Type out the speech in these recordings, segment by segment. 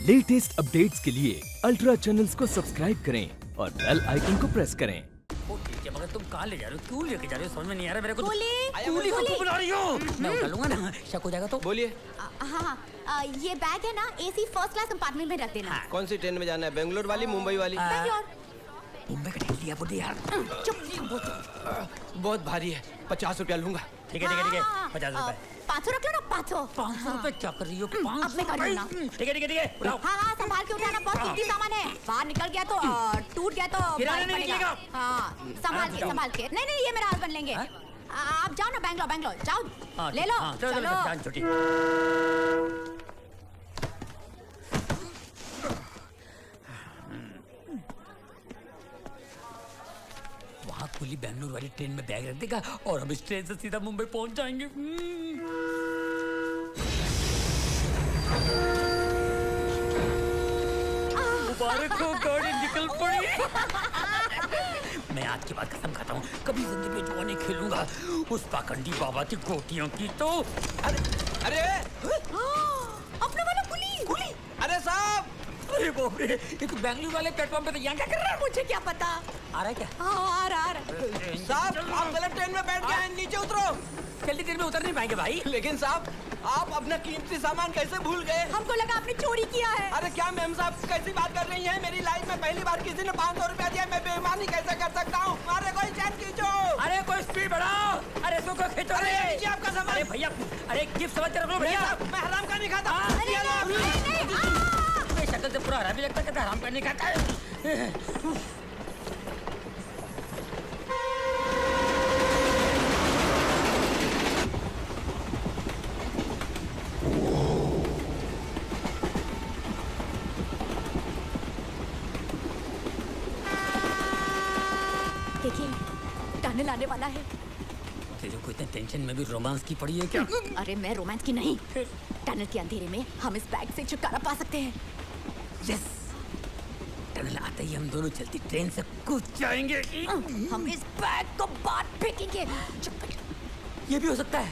Latest updates के लिए ultra channels को सब्सक्राइब करें और बेल आइकन को प्रेस करें। ओ ठीक है, मगर तुम कहाँ ले जा रहे हो? क्यों लेके जा रहे हो? समझ में नहीं आ रहा मेरे को। गोली को क्यों बुला रही हो? मैं उठा लूंगा ना, शक हो जाएगा तो। बोलिए। हाँ, ये बैग है ना, एसी फर्स्ट क्लास कंपार्टमेंट में रख देना। कौन सी ट्रेन में जाना है, बेंगलोर वाली मुंबई वाली? बैंगलोर। मुंबई का टिकट लिया बुढ़ी यार। बहुत भारी है, 50 रुपया लूंगा। ठीक है ठीक है ठीक है, 50 रुपए। 500 रख लो ना, 500। 500 रुपए क्या कर रही हो? 500 अब मैं कर रही हूँ ना। ठीक है ठीक है ठीक है, उठाओ। हाँ, संभाल के उठाना, बहुत कीमती सामान है। बाहर निकल गया तो टूट गया तो किराने भारी नहीं पड़ेगा। निकलेगा। हाँ, संभाल के। नहीं, ये मेरा हस्बैंड लेंगे। आप जाओ ना, बैंगलोर जाओ, ले लो। चलो जान छोटी। वहाँ कुली बेंगलोर वाली ट्रेन में बैग रख देगा और हम इस ट्रेन से सीधा मुंबई पहुंच जाएंगे। मुबारक हो, गाड़ी निकल पड़ी। मैं आज के बाद कसम खाता हूँ, कभी जिंदगी में जुआ नहीं खेलूंगा। उस पाखंडी बाबा की गोटियों की तो। अरे अपने वाला कुली। अरे साहब, अरे बाप रे, ये तो बेंगलुरु वाले प्लेटफॉर्म पे तो यहाँ क्या कर रहा है? मुझे क्या पता। आ रहा है क्या? हाँ, आ रहा। साहब आप गलत ट्रेन में बैठ गए हैं, नीचे उतरो। जल्दी देर में उतर नहीं पाएंगे भाई। लेकिन साहब, आप अपना कीमती सामान कैसे भूल गए? हमको लगा आपने चोरी किया है। अरे क्या मैम साहब कैसी बात कर रही हैं? मेरी लाइफ में पहली बार किसी ने 500 रुपया दिया, मैं बेईमानी कैसे कर सकता हूँ? अरे कोई चैन खींचो। अरे कोई स्पीड बढ़ाओ। अरे सुको खींचो। अरे ये लीजिए आपका सामान। अरे भैया, अरे गिफ्ट समझ के रख लो भैया। मैं हराम का नहीं खाता। अरे नहीं, शक्ल से पूरा हरा भी लगता है, हराम करने का है। देखिए, टनल आने वाला है। तेरे को इतने टेंशन में भी रोमांस की पड़ी है क्या? अरे मैं रोमांस की नहीं, टनल के अंधेरे में हम इस बैग से छुटकारा पा सकते हैं। यस, टनल आते ही हम दोनों चलती ट्रेन से कूद जाएंगे। हम इस बैग को बाहर फेंकेंगे। ये भी हो सकता है।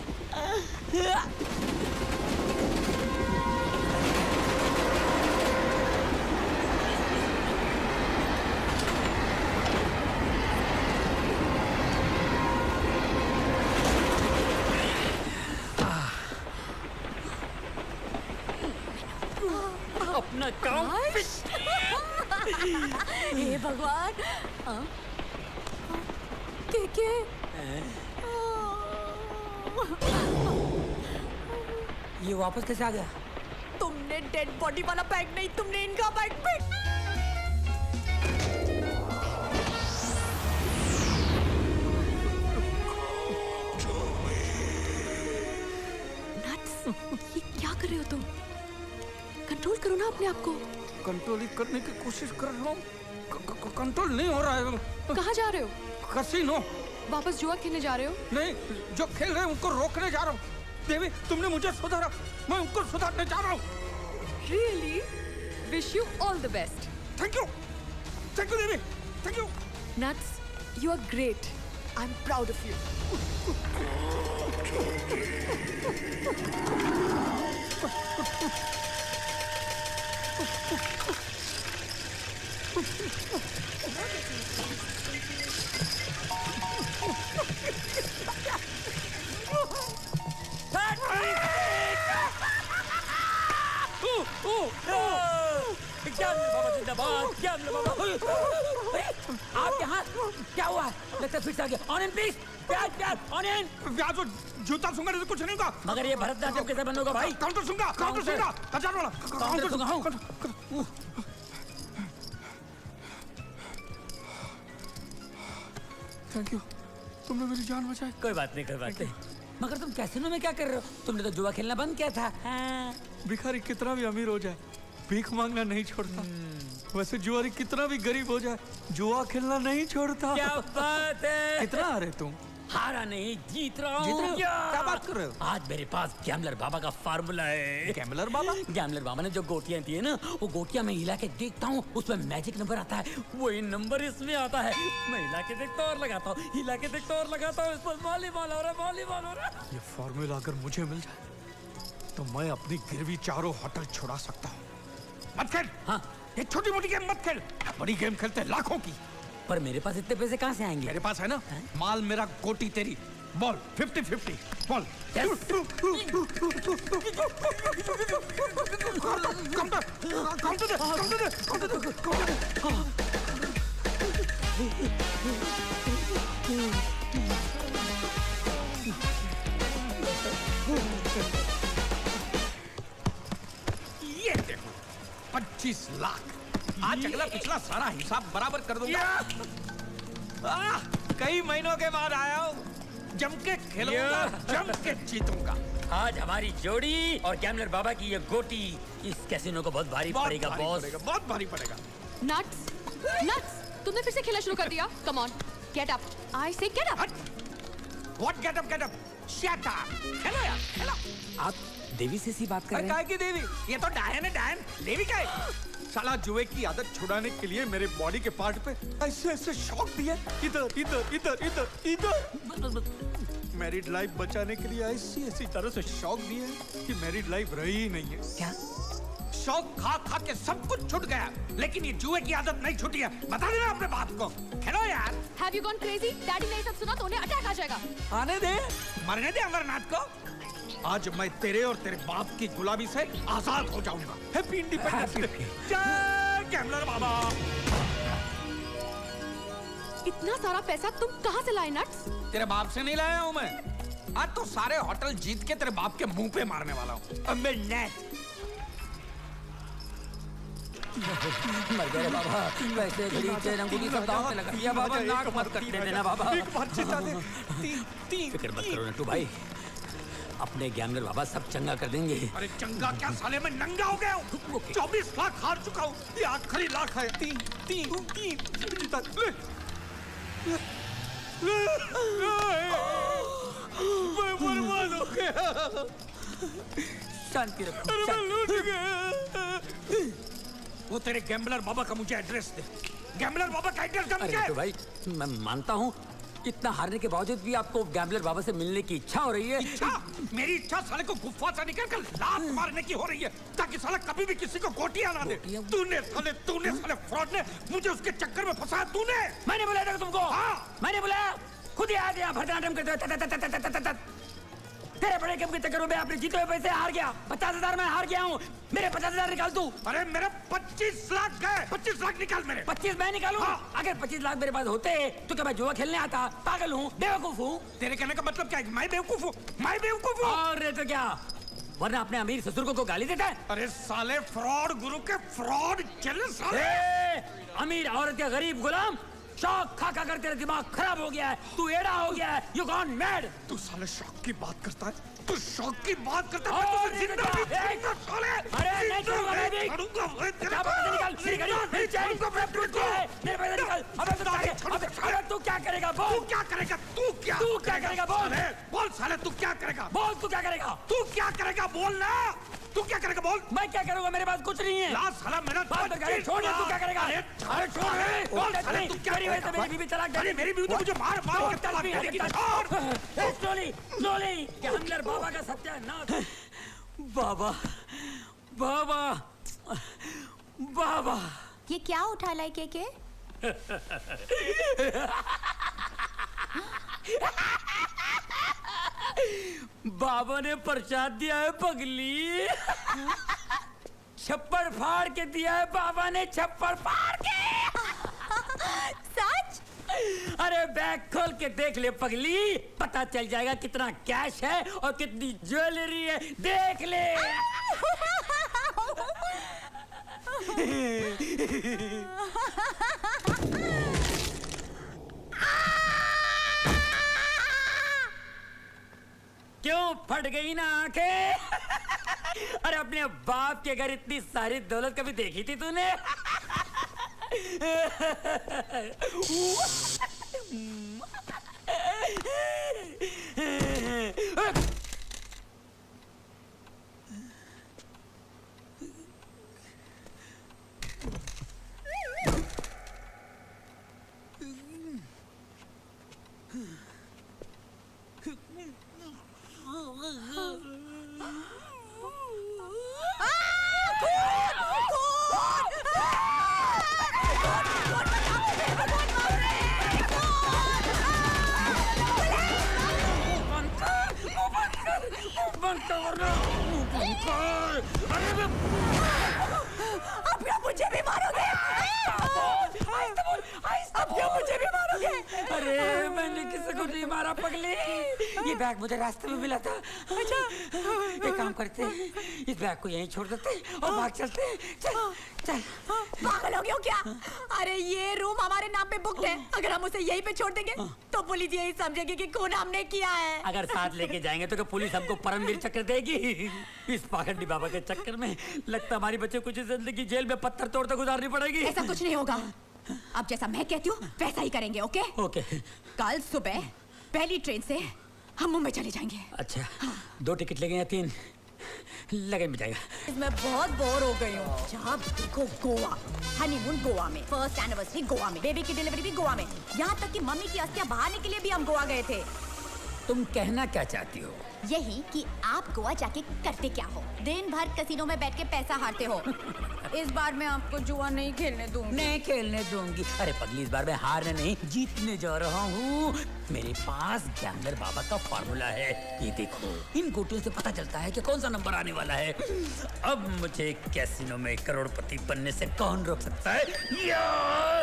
अपना काम। हे भगवान। के ये वापस कैसे आ गया? तुमने डेड बॉडी वाला बैग नहीं, तुमने इनका बैग फेंक। नट्स, ये क्या कर रहे हो तुम? कंट्रोल करो ना अपने आप को। कंट्रोल ही करने की कोशिश कर रहा हूँ, कंट्रोल नहीं हो रहा है। कहाँ जा रहे हो? कसिनो। वापस जुआ खेलने जा रहे हो? नहीं, जो खेल रहे हैं उनको रोकने जा रहा हूँ। देवी, तुमने मुझे सुधारा, मैं उनको सुधारने जा रहा हूँ। Really? Wish you all the best. Thank you Devi, thank you. Nuts, you are great. I'm proud of you. बाबा जिंदाबाद। आप यहाँ क्या हुआ? लगता है फिक्स आ गया। ऑन इन प्लीज, प्यार ऑन इन। ब्याज वो जूता सूंगा नहीं तो कुछ नहीं होगा। मगर ये भरतनाट्यम कैसे बंद होगा भाई? काउंटर सूंगा, 1000 वाला काउंटर सूंगा। हाँ, थैंक यू, तुमने मेरी जान बचाई। कोई बात नहीं। मगर तुम कैसीनो में क्या कर रहे हो? तुमने तो जुआ खेलना बंद किया था। हाँ। भिखारी कितना भी अमीर हो जाए, भीख मांगना नहीं छोड़ता। वैसे जुआरी कितना भी गरीब हो जाए, जुआ खेलना नहीं छोड़ता। क्या बात है? कितना आ रहे तुम? हारा नहीं, जीत रहा जीत रहे हूँ। हो? क्या बात कर रहे हो? आज मेरे पास गैम्बलर बाबा का फार्मूला है। गैम्बलर बाबा? गैम्बलर बाबा ने जो गोटियां दी है ना, वो गोटियां मैं हिला के देखता हूँ, उसमें मैजिक नंबर आता है, वही नंबर इसमें आता है। मैं हिला के देखता हूँ और लगाता हूँ, हिला के देखता हूँ और लगाता हूँ, इस पर वॉलीबॉल हो रहा है, वॉलीबॉल हो रहा है। ये फार्मूला अगर मुझे मिल जाए तो मैं अपनी गिरवी चारों होटल छुड़ा सकता हूँ। मत खेल। हाँ। ये छोटी मोटी गेम मत खेल, बड़ी गेम खेलते हैं लाखों की। पर मेरे पास इतने पैसे कहाँ से आएंगे? मेरे पास है ना, माल मेरा, गोटी तेरी। Ball 50-50 ball. ये देखो 25 लाख। आज अगला पिछला सारा हिसाब बराबर कर दूंगा। कई महीनों के बाद आया हूँ, जम के खेलूंगा, जम के जीतूंगा। आज हमारी जोड़ी और गैमलर बाबा की ये गोटी इस कैसीनो को बहुत भारी पड़ेगा बॉस। बहुत भारी पड़ेगा। Nuts! Nuts! तुमने फिर से खेलना शुरू कर दिया? Come on, get up. I say get up. What get up, get up? Shut up. खेलो यार, खेलो। आप देवी से सी बात कर रहे हैं? काय की देवी? ये तो डायन है, डायन। देवी क्या है? साला जुए की आदत छुड़ाने के लिए मेरे बॉडी के पार्ट पे ऐसे ऐसे शॉक दिया। इधर इधर इधर इधर इधर। मैरिड लाइफ बचाने के लिए ऐसी ऐसी तरह से शॉक दिए कि मैरिड लाइफ रही ही नहीं है। क्या? शौक खा खा के सब कुछ छूट गया, लेकिन ये जुए की आदत नहीं छूटी है। बता देना अपने बाप को। खेलो यार। Have you gone crazy? Daddy ने ये सब सुना तो उन्हें अटैक आ जाएगा। आने दे, मरने दे अमरनाथ को। आज मैं तेरे और तेरे बाप की गुलामी से आजाद हो जाऊंगा। Happy independence day. जय गैमलर बाबा। इतना सारा पैसा तुम कहाँ से लाए नट्स? तेरे बाप से नहीं लाया हूँ मैं। आज तो सारे होटल जीत के तेरे बाप के मुंह पे मारने वाला हूँ। अमरनाथ। मर गए रे बाबा। वैसे घड़ी चेन अंगूठी सब दांव पे लगा दिया बाबा। नाक मत कटने देना बाबा। फिक्र मत करो नट्टू भाई, अपने गैमलर बाबा सब चंगा कर देंगे। अरे चंगा क्या साले, मैं नंगा हो गया हूँ। 24 लाख हार चुका हूँ, ये आखिरी लाख है। तीन मैं बर्बाद हो गया। शांति रखो। लूट गया। वो तेरे गैम्बलर बाबा का मुझे एड्रेस दे। गैम्बलर बाबा का एड्रेस दे मुझे। अरे तो भाई, मैं मानता हूँ इतना हारने के बावजूद भी आपको गैम्बलर बाबा से मिलने की इच्छा हो रही है। इच्छा? मेरी इच्छा साले को गुफा से निकल कर लात मारने की हो रही है, ताकि साला कभी भी किसी को गोटियां ना दे। तूने साले फ्रॉड ने मुझे उसके चक्कर में फंसाया। तूने? मैंने बुलाया था तुमको। हाँ। मैंने बुलाया, खुद ही आ गया भरतनाट्यम करते हुए। तेरे बड़े गेम के चक्कर में अपने जीते हुए पैसे हार गया। 50,000 मैं हार गया हूँ। मेरे 50,000 निकाल तू। अरे मेरे 25 लाख गए। 25 लाख निकाल मेरे। 25 मैं निकालूं? हाँ। अगर 25 लाख मेरे पास होते तो क्या मैं जुआ खेलने आता? पागल हूँ, बेवकूफ हूँ। तेरे कहने का मतलब क्या है? मैं बेवकूफ हूँ? मैं बेवकूफ हूँ? और नहीं तो क्या, वरना अपने अमीर ससुर को गाली देता है। अरे साले फ्रॉड गुरु के फ्रॉड चले साले। अमीर औरत के गरीब गुलाम, शौक खा खा कर तेरा दिमाग खराब हो गया है। तू एड़ा हो गया है। You gone mad. तू साले शौक की बात करता है। तू शौक की बात करता है। और मैं तुझे नहीं जिंदा तो भी क्या? छोड़ूंगा साले। अरे नहीं छोड़ूंगा मैं भी। छोड़ूंगा मैं तेरे क्या को। बात निकाल मेरी गाड़ी, मेरी चैन को फ्रेम टूट गया है। मेरे पैसे निकाल। अबे तू क्या करेगा? तू बोल। क्या करेगा? तू क्या करेगा? बोल। बोल साले, तू क्या करेगा? बोल, तू क्या करेगा? तू क्या करेगा? बोल ना। तू क्या करेगा? बोल। मैं क्या करूंगा? मेरे पास कुछ नहीं है। ला साला मेरा बात कर, छोड़ दे। तू क्या करेगा? अरे छोड़ रे। बोल साले, तू क्या मेरी वजह से करेगा? मेरी बीवी तलाक दे अरे मेरी बीवी तो मुझे मार के तलाक देगी। छोड़। स्लोली गैमलर बाबा का सत्यानाश। बाबा बाबा बाबा। ये क्या उठा लाई के? बाबा ने प्रसाद दिया है पगली। छप्पर फाड़ के दिया है बाबा ने, छप्पर फाड़ के। सच? अरे बैग खोल के देख ले पगली, पता चल जाएगा कितना कैश है और कितनी ज्वेलरी है। देख ले। क्यों फट गई ना आंखें? अरे अपने बाप के घर इतनी सारी दौलत कभी देखी थी तूने? वरना अरे अब क्या मुझे भी मारोगे? अब क्या मुझे भी मारोगे? अरे मैंने किसी को नहीं मारा पगली, ये बैग मुझे रास्ते में मिला था। अच्छा एक काम करते हैं, इस बैग को यहीं छोड़ देते और भाग चलते। चल चल। पागल हो गए हो क्या? अरे ये रूम हमारे नाम पे बुक है, अगर हम उसे यहीं पे छोड़ देंगे तो पुलिस यही समझेगी कि खून हमने किया है। अगर साथ लेके जाएंगे तो क्या पुलिस हमको परमवीर चक्र देगी? इस पाखंडी बाबा के चक्कर में लगता हमारी बच्चे कुछ जिंदगी जेल में पत्थर तोड़कर गुजारनी पड़ेगी। ऐसा कुछ नहीं होगा, अब जैसा मैं कहती हूँ वैसा ही करेंगे। Okay okay. कल सुबह पहली ट्रेन से हम मुंबई चले जाएंगे। अच्छा 2 टिकट लेंगे या 3? लगन में जाएगा। मैं बहुत बोर हो गई हूँ। जहाँ देखो गोवा, हनीमून गोवा में, फर्स्ट एनिवर्सरी गोवा में, बेबी की डिलीवरी भी गोवा में, यहाँ तक कि मम्मी की अस्थियाँ बहाने के लिए भी हम गोवा गए थे। तुम कहना क्या चाहती हो? यही कि आप गोवा जाके करते क्या हो? दिन भर कैसीनो में बैठ के पैसा हारते हो। इस बार मैं आपको जुआ नहीं खेलने दूंगी। नहीं खेलने दूंगी। अरे पगली इस बार मैं हारने नहीं जीतने जा रहा हूँ। मेरे पास गैम्बलर बाबा का फॉर्मूला है, ये देखो। इन गोटियों से पता चलता है कि कौन सा नंबर आने वाला है। अब मुझे कैसीनो में करोड़पति बनने से कौन रोक सकता है?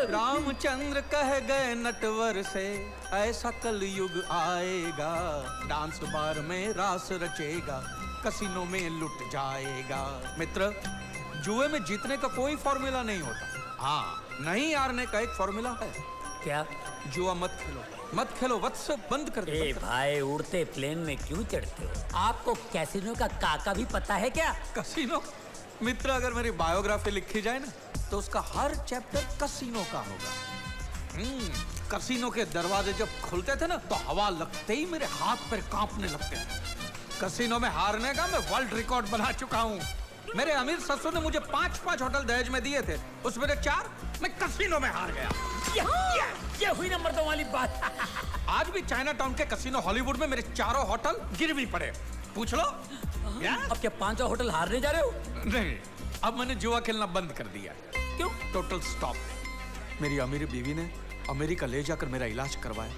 रामचंद्र कह गए नटवर से, ऐसा कल युग आएगा, डांस बार में रास रचेगा, कसिनो में लुट जाएगा। मित्र, जुए में जीतने का कोई फॉर्मूला नहीं होता। हाँ, नहीं हारने का एक फॉर्मूला है। क्या? जुआ मत खेलो, मत खेलो वत्स, बंद कर दे। ए भाई, उड़ते प्लेन में क्यों चढ़ते हो? आपको कैसीनो का काका भी पता है क्या? कसिनो? मित्र, अगर मेरी बायोग्राफी लिखी जाए ना तो उसका हर चैप्टर कसिनो का होगा। कसिनो के दरवाजे जब खुलते थे ना तो हवा लगते ही मेरे हाथ पैर कांपने लगते थे। कसिनो में हारने का मैं वर्ल्ड रिकॉर्ड बना चुका हूँ। मेरे अमीर ससुर ने मुझे 5-5 होटल दहेज में दिए थे, उसमें से 4 मैं कसिनो में हार गया। ये हुई नंबर 2 वाली बात। आज भी चाइना टाउन के कसिनो हॉलीवुड में मेरे 4 होटल गिरवी पड़े, पूछ लो। अब क्या 5 होटल हारने जा रहे हो? नहीं, अब मैंने जुआ खेलना बंद कर दिया। क्यों? Total stop. मेरी अमीर बीवी ने अमेरिका ले जाकर मेरा इलाज करवाया।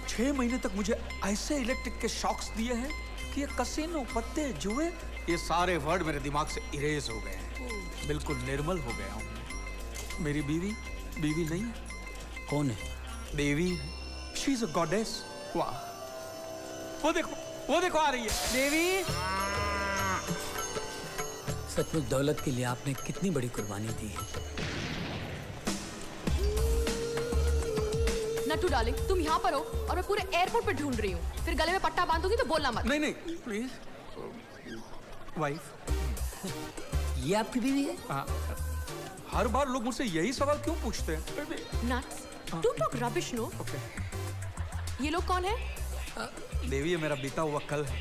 6 महीने तक मुझे ऐसे इलेक्ट्रिक के शॉक्स दिए हैं कि ये कसिनो, पत्ते, जुए, ये सारे वर्ड मेरे दिमाग से इरेज हो गए हैं। बिल्कुल निर्मल हो गया हूँ। मेरी बीवी नहीं है। कौन है? देवी। She is a goddess. वाह, वो देखो आ रही है देवी। सचमुच दौलत के लिए आपने कितनी बड़ी कुर्बानी दी है। नट्टू डार्लिंग, तुम यहाँ पर हो और मैं पूरे एयरपोर्ट पे ढूंढ रही हूँ। फिर गले में पट्टा बांधूंगी तो बोलना मत। नहीं प्लीज। वाइफ, ये आपकी बीवी है? हाँ। हर बार लोग मुझसे यही सवाल क्यों पूछते हैं? Nuts, don't talk rubbish no. ये लोग कौन है? देवी, ये मेरा बीता हुआ कल है।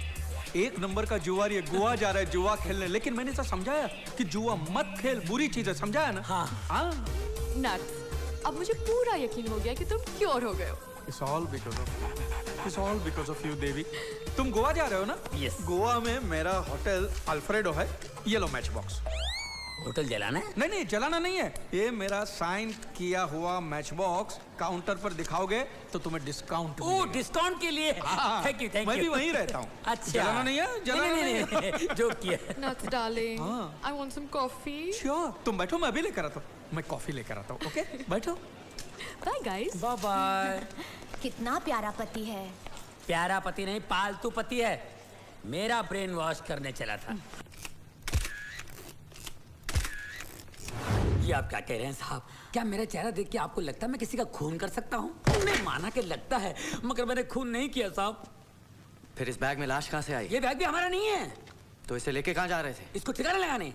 1 नंबर का जुआरी है, गोवा जा रहा है जुआ खेलने, लेकिन मैंने इसे समझाया कि जुआ मत खेल, बुरी चीज है, समझाया ना? हाँ। नट्स, अब मुझे पूरा यकीन हो गया कि तुम क्योर हो गए हो। It's all because of you, देवी। तुम गोवा जा रहे हो ना? Yes. गोवा में मेरा होटल अल्फ्रेडो है। ये लो मैच बॉक्स। होटल जलाना है? नहीं, जलाना नहीं है। ये मेरा साइन किया हुआ मैच बॉक्स काउंटर पर दिखाओगे तो तुम्हें डिस्काउंट। ओह, डिस्काउंट के लिए? Thank you. मैं भी वहीं रहता हूँ। अच्छा, जलाना नहीं है? जलाना नहीं। जो किया। Nuts darling, I want some coffee. Sure, तुम बैठो, मैं अभी लेकर आता हूँ। मैं कॉफी लेकर आता हूँ। ओके, बैठो। Bye guys. Bye bye. कितना प्यारा पति है। प्यारा पति नहीं, पालतू पति है। मेरा ब्रेन वॉश करने चला था। ये आप क्या कह रहे हैं साहब? क्या मेरा चेहरा देख के आपको लगता है मैं किसी का खून कर सकता हूँ? मैं माना कि लगता है, मगर मैंने खून नहीं किया साहब। फिर इस बैग में लाश कहाँ से आई? ये बैग भी हमारा नहीं है। तो इसे लेके कहाँ जा रहे थे? इसको ठिकाना लगाने?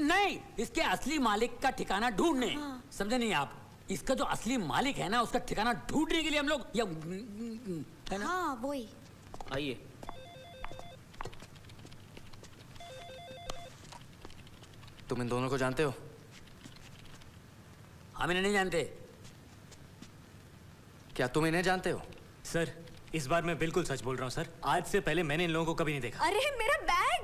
नहीं, इसके असली मालिक का ठिकाना ढूंढने। समझे नहीं आप? इसका जो असली मालिक है ना, उसका ठिकाना ढूंढने के लिए हम लोग है ना? हाँ, वही। आइए। तुम इन दोनों को जानते हो? हम इन्हें नहीं जानते। क्या तुम इन्हें जानते हो? सर, इस बार मैं बिल्कुल सच बोल रहा हूँ सर। आज से पहले मैंने इन लोगों को कभी नहीं देखा। अरे मेरा बैग।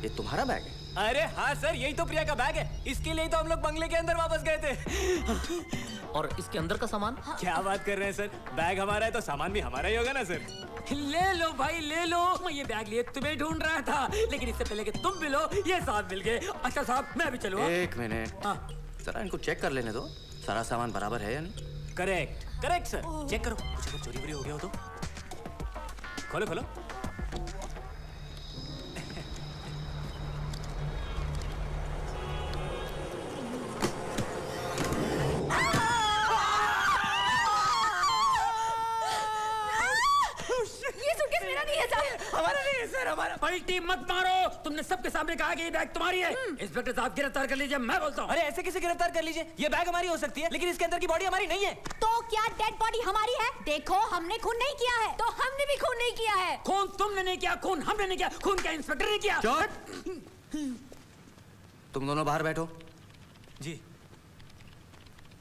ये तुम्हारा बैग है? अरे हाँ सर, यही तो प्रिया का बैग है। इसके लिए तो हम लोग बंगले के अंदर वापस गए थे। और इसके अंदर का सामान? क्या बात कर रहे हैं सर? बैग हमारा है तो सामान भी हमारा ही होगा ना सर। ले लो भाई ले लो, मैं ये बैग लिए तुम्हें ढूंढ रहा था, लेकिन इससे पहले कि तुम मिलो ये साहब मिल गए। अच्छा साहब मैं भी चलूँ? एक मिनट, हाँ जरा इनको चेक कर लेने दो, सारा सामान बराबर है या नहीं। करेक्ट करेक्ट सर, चेक करो, कुछ अगर चोरी वोरी हो गया हो तो। खोलो खोलो। ये सूटकेस मेरा नहीं है साहब। हमारा नहीं है सर, हमारा। पलटी मत मारो, तुमने सबके सामने कहा कि ये बैग तुम्हारी है। इंस्पेक्टर साहब गिरफ्तार कर लीजिए, मैं बोलता हूँ। अरे ऐसे कैसे गिरफ्तार कर लीजिए? ये बैग हमारी हो सकती है, लेकिन इसके अंदर की बॉडी हमारी नहीं है। तो क्या डेड बॉडी हमारी है? देखो हमने खून नहीं किया है, तो हमने भी खून नहीं किया है। खून तुमने नहीं किया, खून हमने नहीं किया, खून क्या इंस्पेक्टर ने किया? तुम दोनों बाहर बैठो। जी